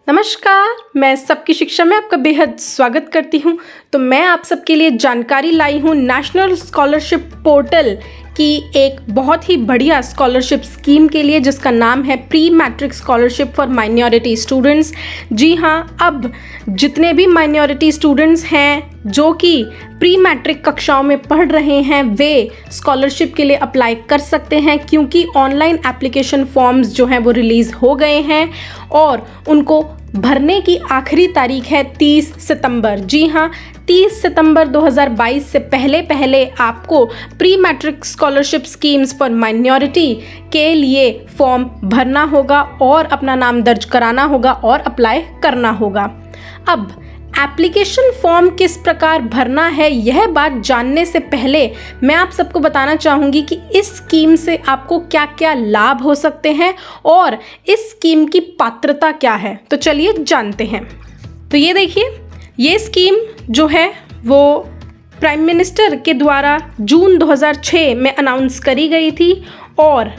नमस्कार, मैं सबकी शिक्षा में आपका बेहद स्वागत करती हूँ। तो मैं आप सबके लिए जानकारी लाई हूँ नेशनल स्कॉलरशिप पोर्टल की एक बहुत ही बढ़िया स्कॉलरशिप स्कीम के लिए, जिसका नाम है pre matric scholarship for minority students. जी हाँ, अब जितने भी माइनॉरिटी स्टूडेंट्स हैं जो कि प्री मैट्रिक कक्षाओं में पढ़ रहे हैं, वे स्कॉलरशिप के लिए अप्लाई कर सकते हैं, क्योंकि ऑनलाइन एप्लीकेशन फॉर्म्स जो हैं वो रिलीज़ हो गए हैं और उनको भरने की आखिरी तारीख है 30 सितंबर। जी हाँ, 30 सितंबर 2022 से पहले आपको pre matric scholarship schemes for minority के लिए फॉर्म भरना होगा और अपना नाम दर्ज कराना होगा और अप्लाई करना होगा। अब एप्लीकेशन फॉर्म किस प्रकार भरना है, यह बात जानने से पहले मैं आप सबको बताना चाहूँगी कि इस स्कीम से आपको क्या क्या लाभ हो सकते हैं और इस स्कीम की पात्रता क्या है। तो चलिए जानते हैं। तो ये देखिए, ये स्कीम जो है वो प्राइम मिनिस्टर के द्वारा जून 2006 में अनाउंस करी गई थी और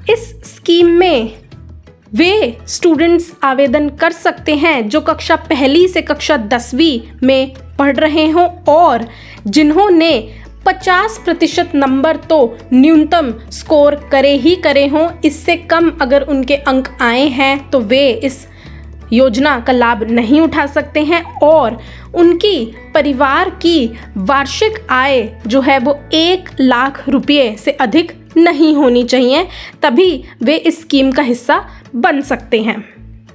इस स्कीम में वे स्टूडेंट्स आवेदन कर सकते हैं जो कक्षा पहली से कक्षा 10वीं में पढ़ रहे हों और जिन्होंने 50% नंबर तो न्यूनतम स्कोर करे हों। इससे कम अगर उनके अंक आए हैं तो वे इस योजना का लाभ नहीं उठा सकते हैं और उनकी परिवार की वार्षिक आय जो है वो 1 लाख रुपये से अधिक नहीं होनी चाहिए, तभी वे इस स्कीम का हिस्सा बन सकते हैं।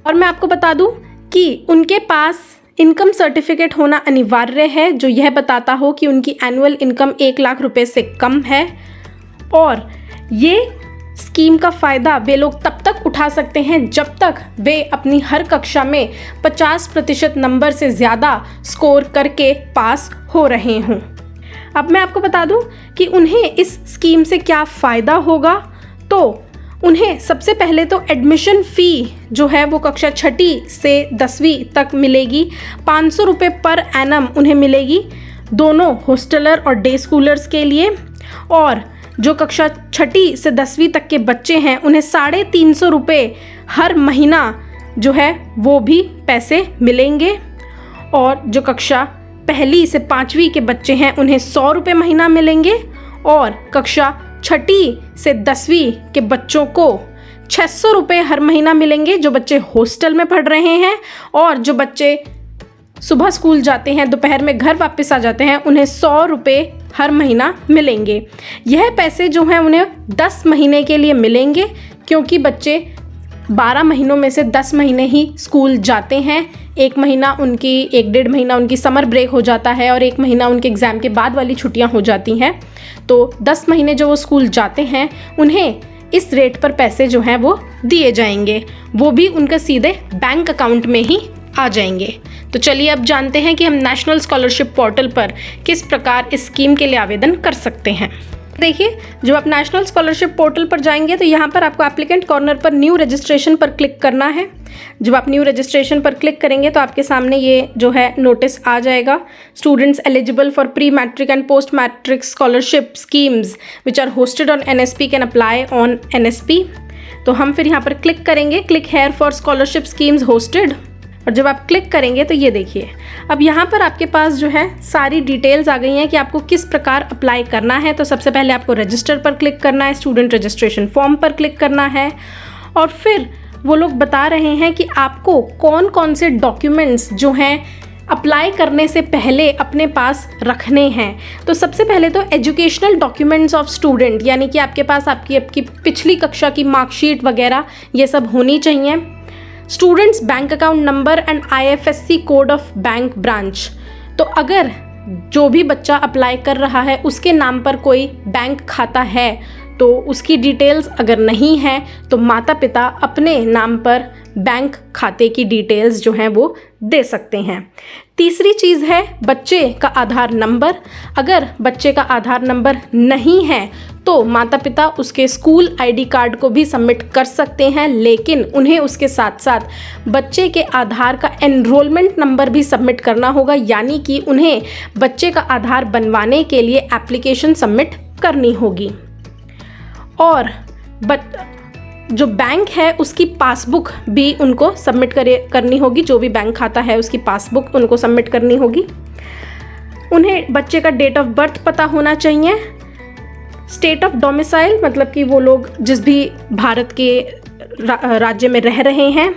और मैं आपको बता दूं कि उनके पास इनकम सर्टिफिकेट होना अनिवार्य है जो यह बताता हो कि उनकी एनुअल इनकम 1 लाख रुपए से कम है। और ये स्कीम का फ़ायदा वे लोग तब तक उठा सकते हैं जब तक वे अपनी हर कक्षा में 50% नंबर से ज़्यादा स्कोर करके पास हो रहे हों। अब मैं आपको बता दूं कि उन्हें इस स्कीम से क्या फ़ायदा होगा। तो उन्हें सबसे पहले तो एडमिशन फ़ी जो है वो कक्षा 6 से 10वीं तक मिलेगी। 500 रुपये पर एनम उन्हें मिलेगी, दोनों हॉस्टलर और डे स्कूलर्स के लिए। और जो कक्षा 6 से 10वीं तक के बच्चे हैं उन्हें 350 रुपये हर महीना जो है वो भी पैसे मिलेंगे। और जो कक्षा पहली से 5वीं के बच्चे हैं उन्हें 100 रुपये महीना मिलेंगे और कक्षा 6 से 10वीं के बच्चों को 600 रुपये हर महीना मिलेंगे जो बच्चे हॉस्टल में पढ़ रहे हैं। और जो बच्चे सुबह स्कूल जाते हैं, दोपहर में घर वापस आ जाते हैं, उन्हें 100 रुपये हर महीना मिलेंगे। यह पैसे जो हैं उन्हें 10 महीने के लिए मिलेंगे, क्योंकि बच्चे 12 महीनों में से 10 महीने ही स्कूल जाते हैं। 1 महीना उनकी 1-1.5 महीना उनकी समर ब्रेक हो जाता है और 1 महीना उनके एग्ज़ाम के बाद वाली छुट्टियां हो जाती हैं। तो 10 महीने जो वो स्कूल जाते हैं उन्हें इस रेट पर पैसे जो हैं वो दिए जाएंगे, वो भी उनका सीधे बैंक अकाउंट में ही आ जाएंगे। तो चलिए अब जानते हैं कि हम नेशनल स्कॉलरशिप पोर्टल पर किस प्रकार इस स्कीम के लिए आवेदन कर सकते हैं। देखिए, जब आप नेशनल स्कॉलरशिप पोर्टल पर जाएंगे तो यहाँ पर आपको एप्लीकेंट कॉर्नर पर न्यू रजिस्ट्रेशन पर क्लिक करना है। जब आप न्यू रजिस्ट्रेशन पर क्लिक करेंगे तो आपके सामने ये जो है नोटिस आ जाएगा, students eligible for pre matric and post matric scholarship schemes which are hosted on NSP can apply on NSP। तो हम फिर यहाँ पर क्लिक करेंगे, click here for scholarship schemes hosted. और जब आप क्लिक करेंगे तो ये देखिए, अब यहाँ पर आपके पास जो है सारी डिटेल्स आ गई हैं कि आपको किस प्रकार अप्लाई करना है। तो सबसे पहले आपको रजिस्टर पर क्लिक करना है, स्टूडेंट रजिस्ट्रेशन फॉर्म पर क्लिक करना है और फिर वो लोग बता रहे हैं कि आपको कौन कौन से डॉक्यूमेंट्स जो हैं अप्लाई करने से पहले अपने पास रखने हैं। तो सबसे पहले तो एजुकेशनल डॉक्यूमेंट्स ऑफ स्टूडेंट, यानी कि आपके पास आपकी पिछली कक्षा की मार्कशीट वगैरह ये सब होनी चाहिए। Students bank account number and IFSC code of bank branch. तो अगर जो भी बच्चा अप्लाई कर रहा है उसके नाम पर कोई बैंक खाता है तो उसकी डिटेल्स अगर नहीं है तो माता पिता अपने नाम पर बैंक खाते की डिटेल्स जो हैं वो दे सकते हैं। तीसरी चीज़ है बच्चे का आधार नंबर। अगर बच्चे का आधार नंबर नहीं है तो माता पिता उसके स्कूल ID कार्ड को भी सबमिट कर सकते हैं, लेकिन उन्हें उसके साथ साथ बच्चे के आधार का एनरोलमेंट नंबर भी सबमिट करना होगा, यानी कि उन्हें बच्चे का आधार बनवाने के लिए एप्लीकेशन सबमिट करनी होगी। और जो बैंक है उसकी पासबुक भी उनको सबमिट करनी होगी। जो भी बैंक खाता है उसकी पासबुक उनको सबमिट करनी होगी। उन्हें बच्चे का डेट ऑफ बर्थ पता होना चाहिए। स्टेट ऑफ डोमिसाइल मतलब कि वो लोग जिस भी भारत के राज्य में रह रहे हैं।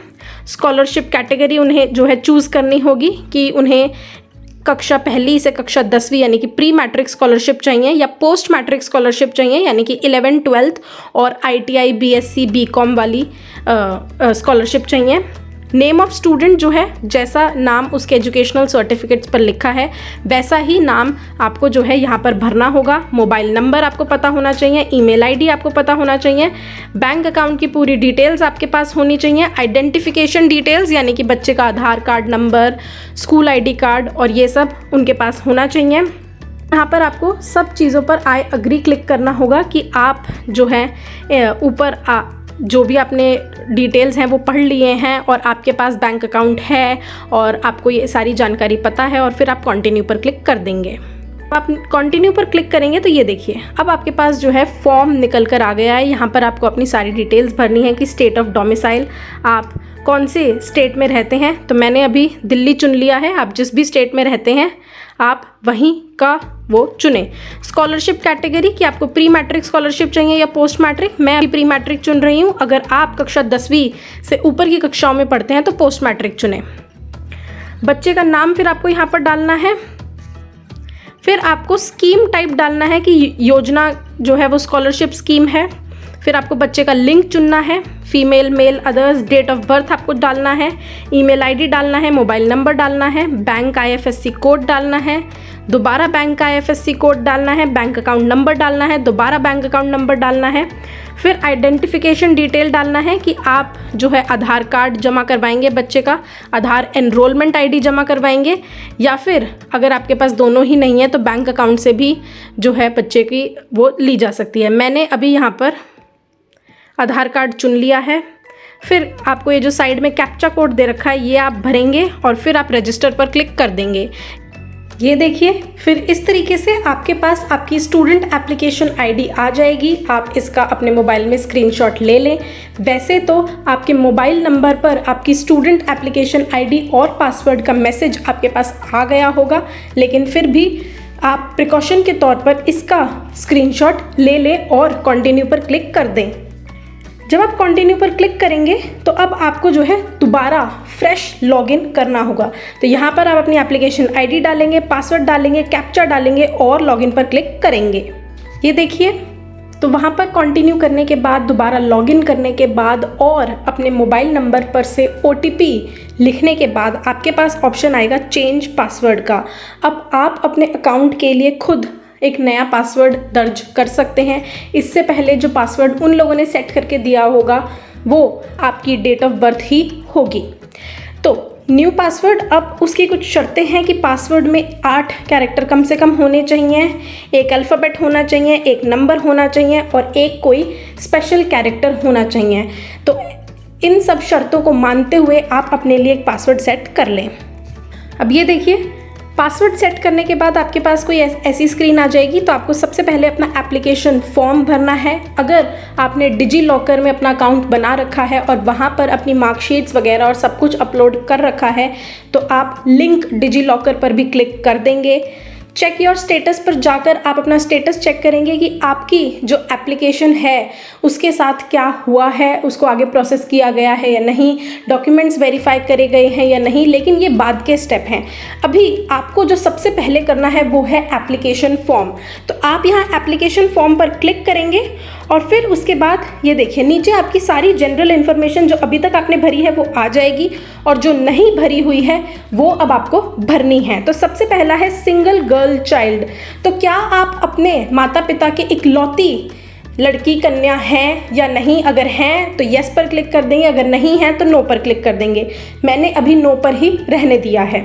स्कॉलरशिप कैटेगरी उन्हें जो है चूज़ करनी होगी कि उन्हें कक्षा पहली से कक्षा 10वीं यानी कि प्री मैट्रिक स्कॉलरशिप चाहिए या पोस्ट मैट्रिक स्कॉलरशिप चाहिए यानी कि 11th 12th और ITI BSc BCom वाली स्कॉलरशिप चाहिए। नेम ऑफ स्टूडेंट जो है जैसा नाम उसके एजुकेशनल सर्टिफिकेट्स पर लिखा है वैसा ही नाम आपको जो है यहाँ पर भरना होगा। मोबाइल नंबर आपको पता होना चाहिए, ईमेल आईडी आपको पता होना चाहिए, बैंक अकाउंट की पूरी डिटेल्स आपके पास होनी चाहिए, आइडेंटिफिकेशन डिटेल्स यानी कि बच्चे का Aadhaar card number, school ID card और ये सब उनके पास होना चाहिए। यहाँ पर आपको सब चीज़ों पर आई अग्री क्लिक करना होगा कि आप जो है ऊपर जो भी आपने डिटेल्स हैं वो पढ़ लिए हैं और आपके पास बैंक अकाउंट है और आपको ये सारी जानकारी पता है और फिर आप कंटिन्यू पर क्लिक कर देंगे। आप कंटिन्यू पर क्लिक करेंगे तो ये देखिए अब आपके पास जो है फॉर्म निकल कर आ गया है। यहाँ पर आपको अपनी सारी डिटेल्स भरनी है कि स्टेट ऑफ डोमिसाइल आप कौन से स्टेट में रहते हैं। तो मैंने अभी दिल्ली चुन लिया है। आप जिस भी स्टेट में रहते हैं आप वहीं का वो चुनें। स्कॉलरशिप कैटेगरी कि आपको प्री मैट्रिक स्कॉलरशिप चाहिए या पोस्ट मैट्रिक। मैं अभी प्री मैट्रिक चुन रही हूँ। अगर आप कक्षा 10वीं से ऊपर की कक्षाओं में पढ़ते हैं तो पोस्ट मैट्रिक चुनें। बच्चे का नाम फिर आपको यहाँ पर डालना है। फिर आपको स्कीम टाइप डालना है कि योजना जो है वो स्कॉलरशिप स्कीम है। फिर आपको बच्चे का लिंक चुनना है, female male others, date of birth आपको डालना है, ईमेल आईडी डालना है, मोबाइल नंबर डालना है, बैंक IFSC कोड डालना है, दोबारा बैंक IFSC कोड डालना है, बैंक अकाउंट नंबर डालना है, दोबारा बैंक अकाउंट नंबर डालना है। फिर आइडेंटिफिकेशन डिटेल डालना है कि आप जो है आधार कार्ड जमा करवाएंगे, बच्चे का आधार एनरोलमेंट ID जमा करवाएंगे या फिर अगर आपके पास दोनों ही नहीं है तो बैंक अकाउंट से भी जो है बच्चे की वो ली जा सकती है। मैंने अभी यहाँ पर आधार कार्ड चुन लिया है। फिर आपको ये जो साइड में कैप्चा कोड दे रखा है ये आप भरेंगे और फिर आप रजिस्टर पर क्लिक कर देंगे। ये देखिए फिर इस तरीके से आपके पास आपकी स्टूडेंट एप्लीकेशन ID आ जाएगी। आप इसका अपने मोबाइल में स्क्रीनशॉट ले लें। वैसे तो आपके मोबाइल नंबर पर आपकी स्टूडेंट एप्लीकेशन ID और पासवर्ड का मैसेज आपके पास आ गया होगा, लेकिन फिर भी आप प्रिकॉशन के तौर पर इसका स्क्रीनशॉट ले लें और कंटिन्यू पर क्लिक कर दें। जब आप कंटिन्यू पर क्लिक करेंगे तो अब आपको जो है दोबारा फ्रेश लॉगिन करना होगा। तो यहाँ पर आप अपनी एप्लीकेशन ID डालेंगे, पासवर्ड डालेंगे, कैप्चा डालेंगे और लॉगिन पर क्लिक करेंगे। ये देखिए तो वहाँ पर कंटिन्यू करने के बाद दोबारा लॉगिन करने के बाद और अपने मोबाइल नंबर पर से OTP लिखने के बाद आपके पास ऑप्शन आएगा चेंज पासवर्ड का। अब आप अपने अकाउंट के लिए खुद एक नया पासवर्ड दर्ज कर सकते हैं। इससे पहले जो पासवर्ड उन लोगों ने सेट करके दिया होगा वो आपकी डेट ऑफ बर्थ ही होगी। तो न्यू पासवर्ड, अब उसकी कुछ शर्तें हैं कि पासवर्ड में 8 कैरेक्टर कम से कम होने चाहिए, एक अल्फ़ाबेट होना चाहिए, एक नंबर होना चाहिए और एक कोई स्पेशल कैरेक्टर होना चाहिए। तो इन सब शर्तों को मानते हुए आप अपने लिए एक पासवर्ड सेट कर लें। अब ये देखिए पासवर्ड सेट करने के बाद आपके पास कोई ऐसी स्क्रीन आ जाएगी। तो आपको सबसे पहले अपना एप्लीकेशन फॉर्म भरना है। अगर आपने डिजी लॉकर में अपना अकाउंट बना रखा है और वहाँ पर अपनी मार्कशीट्स वगैरह और सब कुछ अपलोड कर रखा है तो आप लिंक डिजी लॉकर पर भी क्लिक कर देंगे। चेक योर स्टेटस पर जाकर आप अपना स्टेटस चेक करेंगे कि आपकी जो एप्लीकेशन है उसके साथ क्या हुआ है, उसको आगे प्रोसेस किया गया है या नहीं, डॉक्यूमेंट्स वेरीफाई करे गए हैं या नहीं। लेकिन ये बाद के स्टेप हैं। अभी आपको जो सबसे पहले करना है वो है एप्लीकेशन फॉर्म। तो आप यहाँ एप्लीकेशन फॉर्म पर क्लिक करेंगे और फिर उसके बाद ये देखिए नीचे आपकी सारी जनरल इन्फॉर्मेशन जो अभी तक आपने भरी है वो आ जाएगी और जो नहीं भरी हुई है वो अब आपको भरनी है। तो सबसे पहला है सिंगल गर्ल चाइल्ड। तो क्या आप अपने माता पिता के इकलौती लड़की कन्या हैं या नहीं? अगर हैं तो यस पर क्लिक कर देंगे, अगर नहीं हैं तो नो पर क्लिक कर देंगे। मैंने अभी नो पर ही रहने दिया है।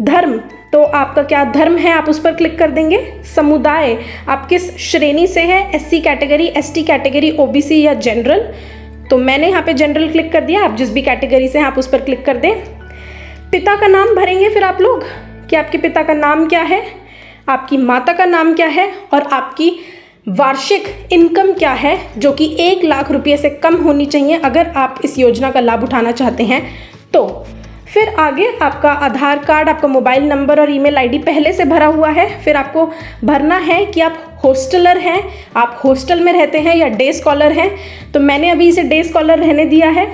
धर्म, तो आपका क्या धर्म है आप उस पर क्लिक कर देंगे। समुदाय, आप किस श्रेणी से है, SC category, ST category, OBC या जनरल। तो मैंने यहाँ पे जनरल क्लिक कर दिया। आप जिस भी कैटेगरी से हैं आप उस पर क्लिक कर दें। पिता का नाम भरेंगे फिर आप लोग कि आपके पिता का नाम क्या है, आपकी माता का नाम क्या है और आपकी वार्षिक इनकम क्या है, जो कि 1 लाख रुपये से कम होनी चाहिए अगर आप इस योजना का लाभ उठाना चाहते हैं। तो फिर आगे आपका आधार कार्ड, आपका मोबाइल नंबर और ईमेल आईडी पहले से भरा हुआ है। फिर आपको भरना है कि आप हॉस्टलर हैं, आप हॉस्टल में रहते हैं या डे स्कॉलर हैं। तो मैंने अभी इसे डे स्कॉलर रहने दिया है।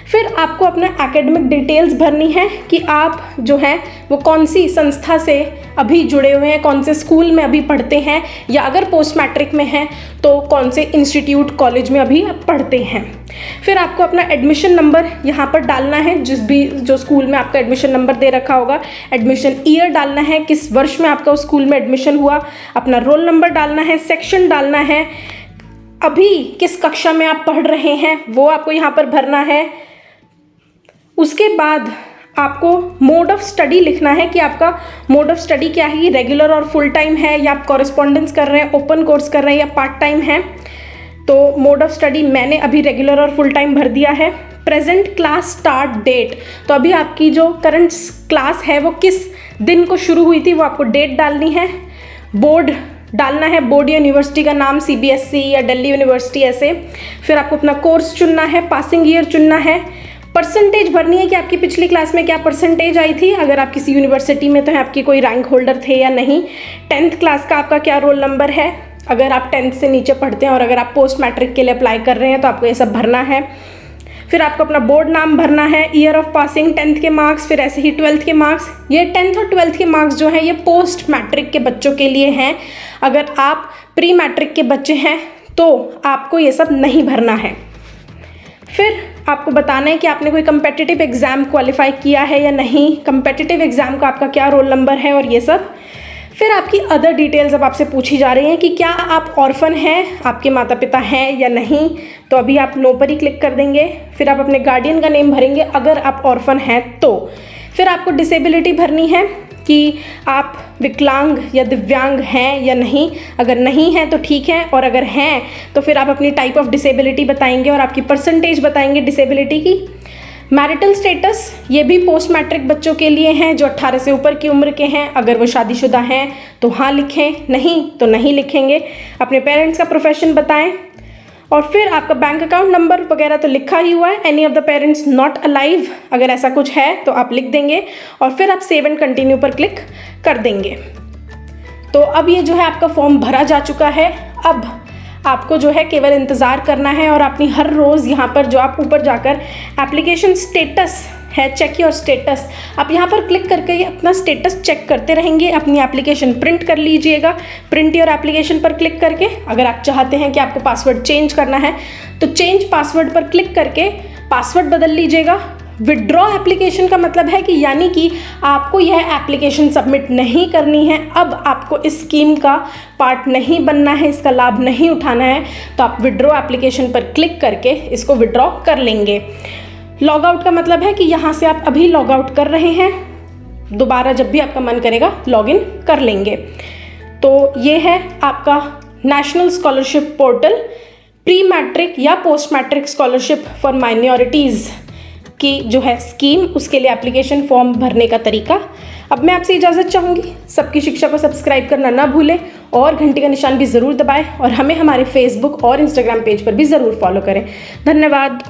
फिर आपको अपना एकेडमिक डिटेल्स भरनी है कि आप जो हैं वो कौन सी संस्था से अभी जुड़े हुए हैं, कौन से स्कूल में अभी पढ़ते हैं, या अगर पोस्ट मैट्रिक में हैं तो कौन से इंस्टीट्यूट कॉलेज में अभी आप पढ़ते हैं। फिर आपको अपना एडमिशन नंबर यहाँ पर डालना है, जो स्कूल में आपका एडमिशन नंबर दे रखा होगा। एडमिशन ईयर डालना है, किस वर्ष में आपका उस स्कूल में एडमिशन हुआ। अपना रोल नंबर डालना है, सेक्शन डालना है, अभी किस कक्षा में आप पढ़ रहे हैं वो आपको यहाँ पर भरना है। उसके बाद आपको मोड ऑफ स्टडी लिखना है कि आपका मोड ऑफ स्टडी क्या है, रेगुलर और फुल टाइम है, या आप कॉरेस्पॉन्डेंस कर रहे हैं, ओपन कोर्स कर रहे हैं, या पार्ट टाइम है। तो मोड ऑफ स्टडी मैंने अभी रेगुलर और फुल टाइम भर दिया है। प्रेजेंट क्लास स्टार्ट डेट, तो अभी आपकी जो करंट क्लास है वो किस दिन को शुरू हुई थी वो आपको डेट डालनी है। बोर्ड डालना है, बोर्ड या यूनिवर्सिटी का नाम, CBSE या दिल्ली यूनिवर्सिटी ऐसे। फिर आपको अपना कोर्स चुनना है, पासिंग ईयर चुनना है, परसेंटेज भरनी है कि आपकी पिछली क्लास में क्या परसेंटेज आई थी, अगर आप किसी यूनिवर्सिटी में तो है आपकी कोई रैंक होल्डर थे या नहीं। 10th क्लास का आपका क्या रोल नंबर है, अगर आप 10th से नीचे पढ़ते हैं, और अगर आप पोस्ट मैट्रिक के लिए अप्लाई कर रहे हैं तो आपको ये सब भरना है। फिर आपको अपना बोर्ड नाम भरना है, ईयर ऑफ पासिंग, 10th के मार्क्स, फिर ऐसे ही 12th के मार्क्स। ये 10th और 12th के मार्क्स जो हैं ये पोस्ट मैट्रिक के बच्चों के लिए हैं। अगर आप प्री मैट्रिक के बच्चे हैं तो आपको ये सब नहीं भरना है। फिर आपको बताना है कि आपने कोई कम्पिटिटिव एग्ज़ाम क्वालिफाई किया है या नहीं, कम्पिटिटिव एग्ज़ाम का आपका क्या रोल नंबर है और ये सब। फिर आपकी अदर डिटेल्स अब आपसे पूछी जा रही हैं कि क्या आप ऑर्फन हैं, आपके माता पिता हैं या नहीं। तो अभी आप नो पर ही क्लिक कर देंगे। फिर आप अपने गार्डियन का नेम भरेंगे अगर आप ऑर्फन हैं तो। फिर आपको डिसेबिलिटी भरनी है कि आप विकलांग या दिव्यांग हैं या नहीं। अगर नहीं हैं तो ठीक है, और अगर हैं तो फिर आप अपनी टाइप ऑफ डिसेबिलिटी बताएंगे और आपकी परसेंटेज बताएंगे डिसेबिलिटी की। मैरिटल स्टेटस, ये भी पोस्ट मैट्रिक बच्चों के लिए हैं जो 18 से ऊपर की उम्र के हैं। अगर वो शादीशुदा हैं तो हाँ लिखें, नहीं तो नहीं लिखेंगे। अपने पेरेंट्स का प्रोफेशन बताएं, और फिर आपका बैंक अकाउंट नंबर वगैरह तो लिखा ही हुआ है। Any of the parents not alive, अगर ऐसा कुछ है तो आप लिख देंगे, और फिर आप सेव एंड कंटिन्यू पर क्लिक कर देंगे। तो अब ये जो है आपका फॉर्म भरा जा चुका है। अब आपको जो है केवल इंतज़ार करना है, और अपनी हर रोज़ यहाँ पर जो आप ऊपर जाकर एप्लीकेशन स्टेटस है, चेक योर स्टेटस, आप यहाँ पर क्लिक करके अपना स्टेटस चेक करते रहेंगे। अपनी एप्लीकेशन प्रिंट कर लीजिएगा, प्रिंट योर एप्लीकेशन पर क्लिक करके। अगर आप चाहते हैं कि आपको पासवर्ड चेंज करना है तो चेंज पासवर्ड पर क्लिक करके पासवर्ड बदल लीजिएगा। विड्रॉ एप्लीकेशन का मतलब है कि यानी कि आपको यह एप्लीकेशन सबमिट नहीं करनी है, अब आपको इस स्कीम का पार्ट नहीं बनना है, इसका लाभ नहीं उठाना है, तो आप विड्रॉ एप्लीकेशन पर क्लिक करके इसको विड्रॉ कर लेंगे। लॉग आउट का मतलब है कि यहाँ से आप अभी लॉग आउट कर रहे हैं, दोबारा जब भी आपका मन करेगा लॉग इन कर लेंगे। तो ये है आपका national scholarship portal, pre matric या post matric scholarship for minorities की जो है स्कीम, उसके लिए एप्लीकेशन फॉर्म भरने का तरीका। अब मैं आपसे इजाज़त चाहूँगी, सबकी शिक्षा को सब्सक्राइब करना ना भूलें, और घंटी का निशान भी ज़रूर दबाएं, और हमें हमारे फेसबुक और इंस्टाग्राम पेज पर भी ज़रूर फॉलो करें। धन्यवाद।